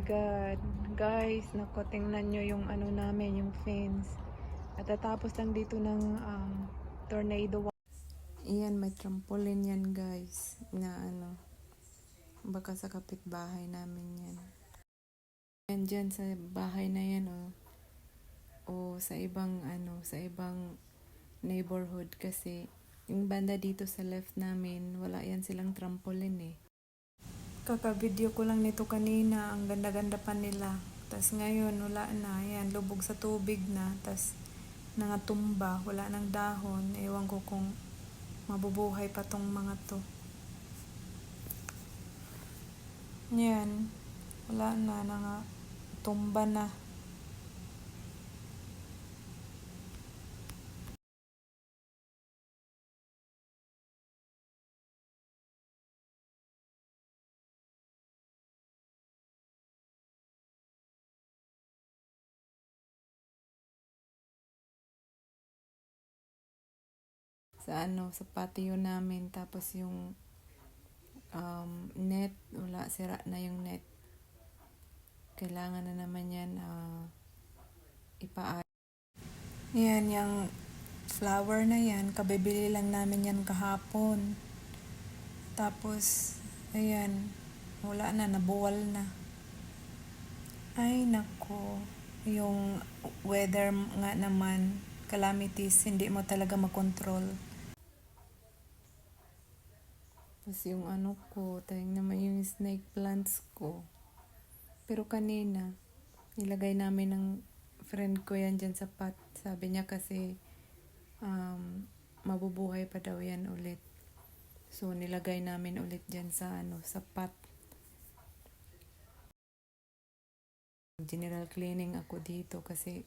God. Guys, naku, tingnan nyo yung ano namin, yung fence. At tatapos lang dito ng tornado. Iyan, may trampoline yan guys. Na ano, baka sa kapitbahay namin yan. Yan dyan sa bahay na yan o sa ibang ano, sa ibang neighborhood kasi yung banda dito sa left namin, wala yan silang trampoline eh. Kaka-video ko lang nito kanina, ang ganda-ganda pa nila. Tas ngayon, wala na. Yan, lubog sa tubig na. Tas nangatumba, wala nang dahon. Ewan ko kung mabubuhay pa tong mga to. Yan, wala na, nangatumba na. Sa ano, sa patio namin. Tapos yung net, wala, sira na yung net. Kailangan na naman yan ipaayos. Yan, yung flower na yan, kabibili lang namin yan kahapon. Tapos, ayan, wala na, nabuwal na. Ay, nako. Yung weather nga naman, calamities, hindi mo talaga makontrol. Tapos yung ano ko, tayong naman yung snake plants ko. Pero kanina, nilagay namin ng friend ko yan dyan sa pot. Sabi niya kasi, mabubuhay pa daw yan ulit. So, nilagay namin ulit dyan sa ano, sa pot. General cleaning ako dito kasi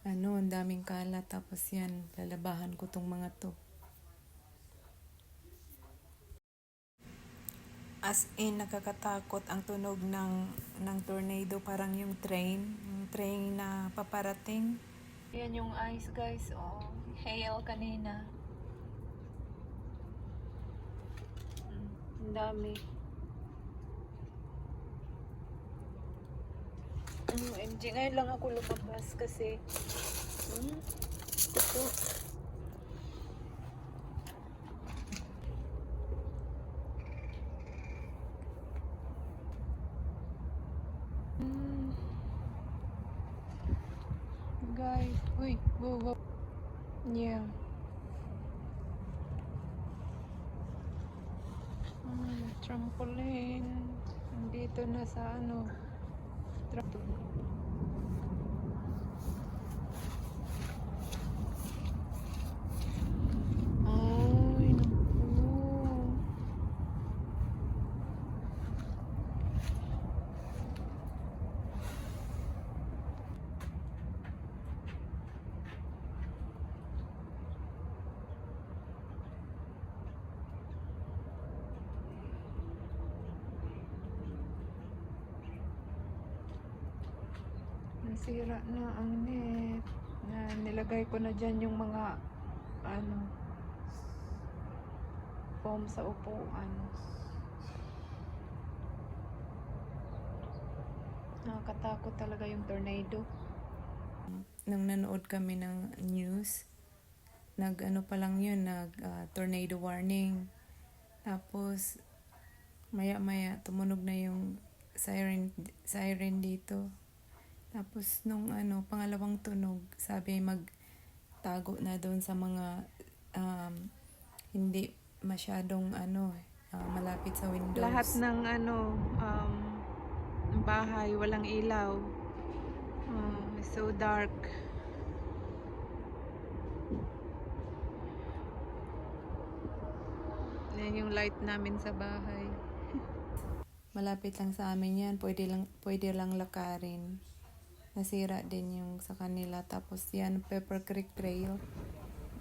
ano, ang daming kalat. Tapos yan, lalabahan ko tong mga to. As in, nakakatakot ang tunog ng tornado. Parang yung train na paparating. Yan yung ice guys. Oh, hail kanina. Ang dami. OMG, ngayon lang ako lumabas kasi ito. Guys, uy, wow. Yeah. Trampoline. Nandito na sa ano. Ay, naku. Nasira na ang net. Nilagay ko na dyan yung mga ano, foam sa upuan. Nakakatakot talaga yung tornado. Nang nanood kami ng news, nag-ano pa lang yun, tornado warning. Tapos, maya-maya, tumunog na yung siren dito. Tapos, nung pangalawang tunog, sabi magtago na doon sa mga hindi masyadong malapit sa windows. Lahat ng bahay, walang ilaw. So dark. Yan yung light namin sa bahay. Malapit lang sa amin yan. Pwede lang lakarin. Nasira din yung sa kanila. Tapos yan, Pepper Creek Trail.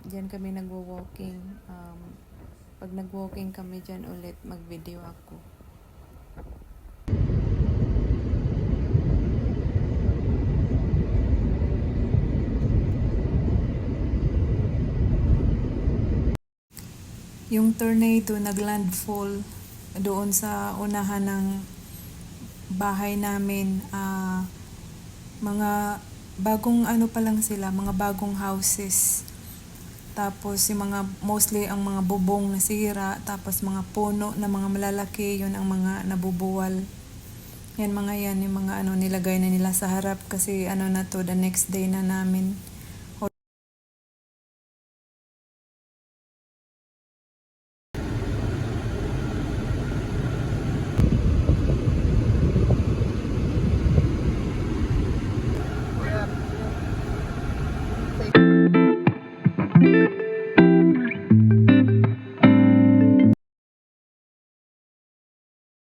Diyan kami nagwo-walking. Pag nag-walking kami dyan ulit, mag-video ako. Yung tornado naglandfall doon sa unahan ng bahay namin, mga bagong ano pa lang sila, mga bagong houses. Tapos yung mga mostly ang mga bubong nasira, tapos mga puno na mga malalaki, yun ang mga nabubuwal. Yan mga yan, yung mga ano nilagay na nila sa harap kasi ano na to, the next day na namin